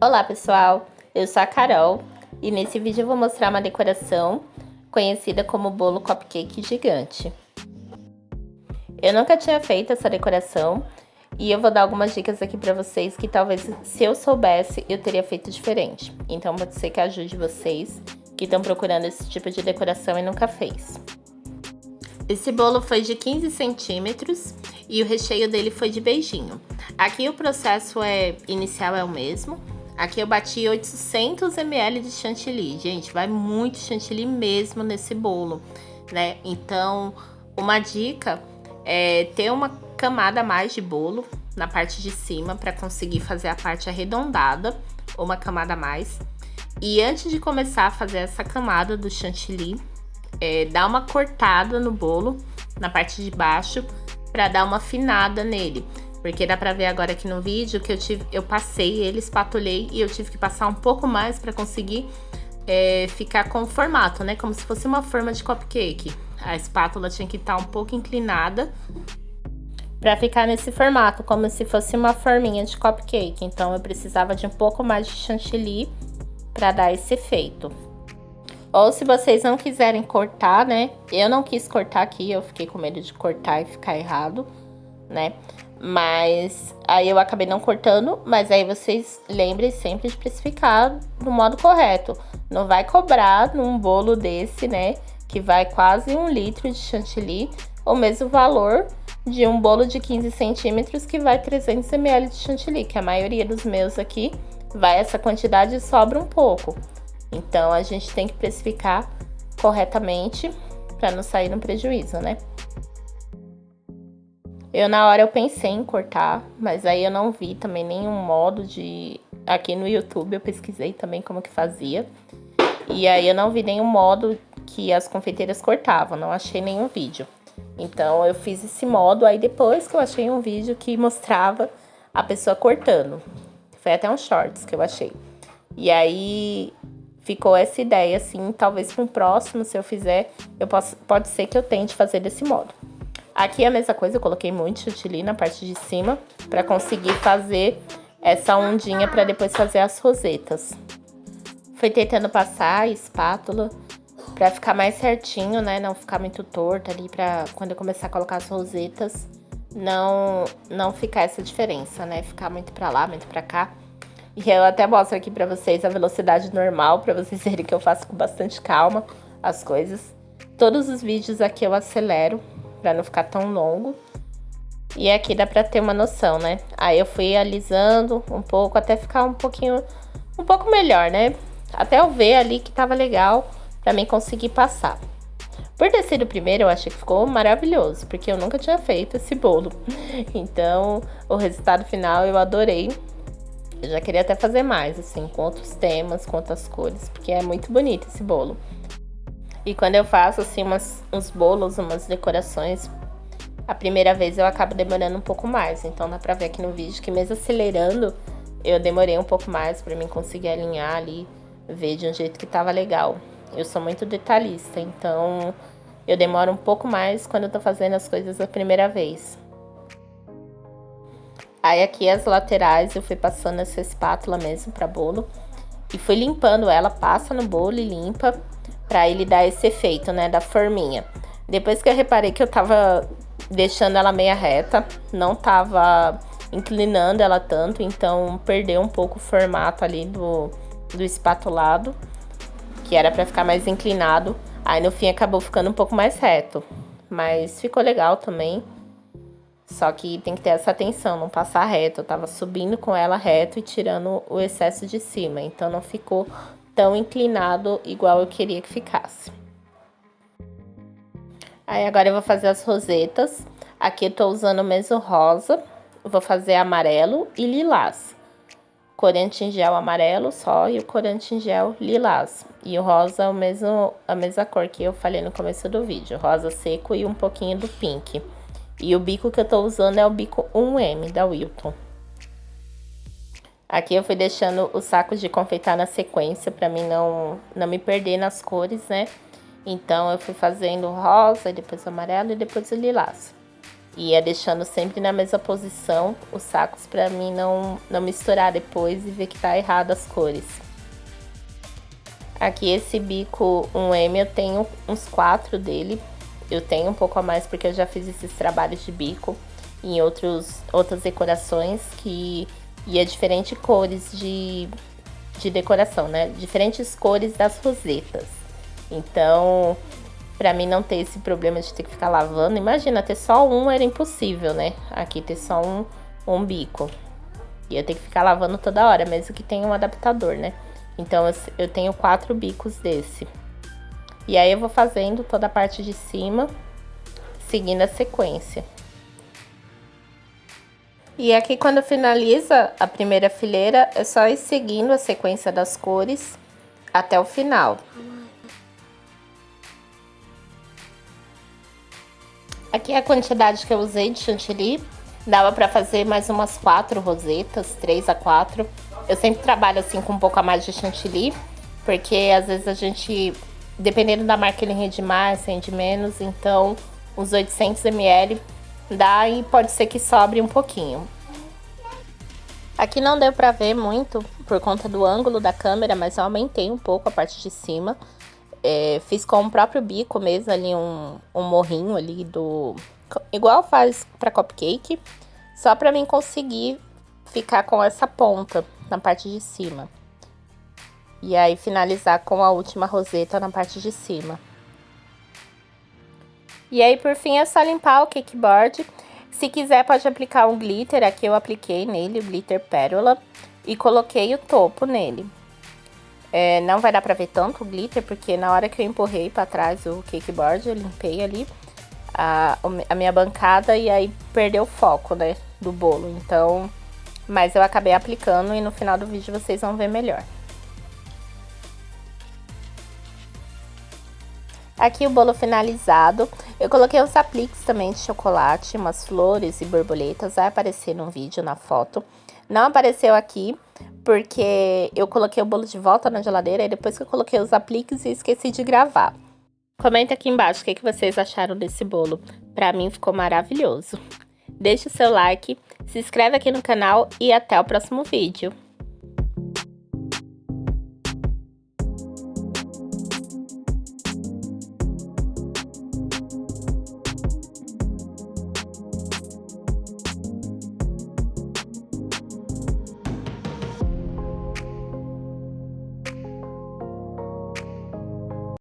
Olá pessoal, eu sou a Carol e nesse vídeo eu vou mostrar uma decoração conhecida como bolo cupcake gigante. Eu nunca tinha feito essa decoração e eu vou dar algumas dicas aqui para vocês que talvez se eu soubesse eu teria feito diferente. Então pode ser que ajude vocês que estão procurando esse tipo de decoração e nunca fez. Esse bolo foi de 15 centímetros e o recheio dele foi de beijinho. Aqui o processo inicial é o mesmo. Aqui eu bati 800 ml de chantilly. Gente, vai muito chantilly mesmo nesse bolo, né? Então, uma dica é ter uma camada a mais de bolo na parte de cima para conseguir fazer a parte arredondada, ou uma camada a mais. E antes de começar a fazer essa camada do chantilly, dá uma cortada no bolo, na parte de baixo, para dar uma afinada nele. Porque dá pra ver agora aqui no vídeo que eu passei ele, espatulei e eu tive que passar um pouco mais pra conseguir ficar com o formato, né? Como se fosse uma forma de cupcake. A espátula tinha que estar um pouco inclinada pra ficar nesse formato, como se fosse uma forminha de cupcake. Então eu precisava de um pouco mais de chantilly pra dar esse efeito. Ou se vocês não quiserem cortar, né? Eu não quis cortar aqui, eu fiquei com medo de cortar e ficar errado, né? Mas aí eu acabei não cortando, mas aí vocês lembrem sempre de precificar do modo correto. Não vai cobrar num bolo desse, né, que vai quase 1 litro de chantilly, o mesmo valor de um bolo de 15 centímetros que vai 300 ml de chantilly, que a maioria dos meus aqui vai essa quantidade e sobra um pouco. Então a gente tem que precificar corretamente para não sair no prejuízo, né? Na hora eu pensei em cortar, mas aí eu não vi também nenhum modo de... Aqui no YouTube eu pesquisei também como que fazia. E aí eu não vi nenhum modo que as confeiteiras cortavam, não achei nenhum vídeo. Então eu fiz esse modo, aí depois que eu achei um vídeo que mostrava a pessoa cortando. Foi até um shorts que eu achei. E aí ficou essa ideia, assim, talvez para um próximo, se eu fizer, pode ser que eu tente fazer desse modo. Aqui é a mesma coisa, eu coloquei muito chantilly na parte de cima para conseguir fazer essa ondinha para depois fazer as rosetas. Fui tentando passar a espátula para ficar mais certinho, né? Não ficar muito torto ali para quando eu começar a colocar as rosetas não ficar essa diferença, né? Ficar muito para lá, muito para cá. E eu até mostro aqui para vocês a velocidade normal para vocês verem que eu faço com bastante calma as coisas. Todos os vídeos aqui eu acelero pra não ficar tão longo. E aqui dá pra ter uma noção, né? Aí eu fui alisando um pouco até ficar um pouco melhor, né? Até eu ver ali que tava legal pra mim conseguir passar. Por ter sido o primeiro, eu achei que ficou maravilhoso, porque eu nunca tinha feito esse bolo. Então, o resultado final eu adorei. Eu já queria até fazer mais, assim, com outros temas, com outras cores, porque é muito bonito esse bolo. E quando eu faço, assim, uns bolos, umas decorações, a primeira vez eu acabo demorando um pouco mais. Então, dá pra ver aqui no vídeo que mesmo acelerando, eu demorei um pouco mais pra mim conseguir alinhar ali, ver de um jeito que tava legal. Eu sou muito detalhista, então eu demoro um pouco mais quando eu tô fazendo as coisas a primeira vez. Aí aqui as laterais eu fui passando essa espátula mesmo pra bolo. E fui limpando ela, passa no bolo e limpa, pra ele dar esse efeito, né, da forminha. Depois que eu reparei que eu tava deixando ela meia reta, não tava inclinando ela tanto, então perdeu um pouco o formato ali do espatulado, que era pra ficar mais inclinado. Aí no fim acabou ficando um pouco mais reto, mas ficou legal também. Só que tem que ter essa atenção, não passar reto. Eu tava subindo com ela reto e tirando o excesso de cima, então não ficou tão inclinado igual eu queria que ficasse. Aí agora eu vou fazer as rosetas. Aqui eu tô usando o mesmo rosa, eu vou fazer amarelo e lilás. Corante em gel amarelo só e o corante em gel lilás. E o rosa é a mesma cor que eu falei no começo do vídeo, rosa seco e um pouquinho do pink. E o bico que eu tô usando é o bico 1M da Wilton. Aqui eu fui deixando os sacos de confeitar na sequência pra mim não me perder nas cores, né? Então eu fui fazendo o rosa, depois o amarelo e depois o lilás. Ia deixando sempre na mesma posição os sacos para mim não misturar depois e ver que tá errado as cores. Aqui esse bico 1M eu tenho uns 4 dele. Eu tenho um pouco a mais porque eu já fiz esses trabalhos de bico em outras decorações que ia diferentes cores de decoração, né? Diferentes cores das rosetas. Então, pra mim não ter esse problema de ter que ficar lavando. Imagina, ter só um era impossível, né? Aqui ter só um bico. Ia ter que ficar lavando toda hora, mesmo que tenha um adaptador, né? Então eu tenho 4 bicos desse. E aí eu vou fazendo toda a parte de cima, seguindo a sequência. E aqui quando finaliza a primeira fileira, é só ir seguindo a sequência das cores até o final. Aqui é a quantidade que eu usei de chantilly. Dava pra fazer mais umas 4 rosetas, 3 a 4. Eu sempre trabalho assim com um pouco a mais de chantilly, porque às vezes a gente, dependendo da marca, ele rende mais, rende menos. Então, uns 800 ml dá e pode ser que sobre um pouquinho. Aqui não deu pra ver muito por conta do ângulo da câmera, mas eu aumentei um pouco a parte de cima. Fiz com o próprio bico mesmo ali um morrinho ali igual faz pra cupcake, só pra mim conseguir ficar com essa ponta na parte de cima. E aí finalizar com a última roseta na parte de cima. E aí por fim é só limpar o cake board. Se quiser pode aplicar um glitter, aqui eu apliquei nele o glitter pérola e coloquei o topo nele. Não vai dar pra ver tanto o glitter, porque na hora que eu empurrei pra trás o cake board, eu limpei ali a minha bancada e aí perdeu o foco, né, do bolo. Então, mas eu acabei aplicando e no final do vídeo vocês vão ver melhor. Aqui o bolo finalizado. Eu coloquei os apliques também de chocolate, umas flores e borboletas. Vai aparecer no vídeo, na foto. Não apareceu aqui, porque eu coloquei o bolo de volta na geladeira e depois que eu coloquei os apliques eu esqueci de gravar. Comenta aqui embaixo o que vocês acharam desse bolo. Pra mim ficou maravilhoso. Deixe o seu like, se inscreve aqui no canal e até o próximo vídeo.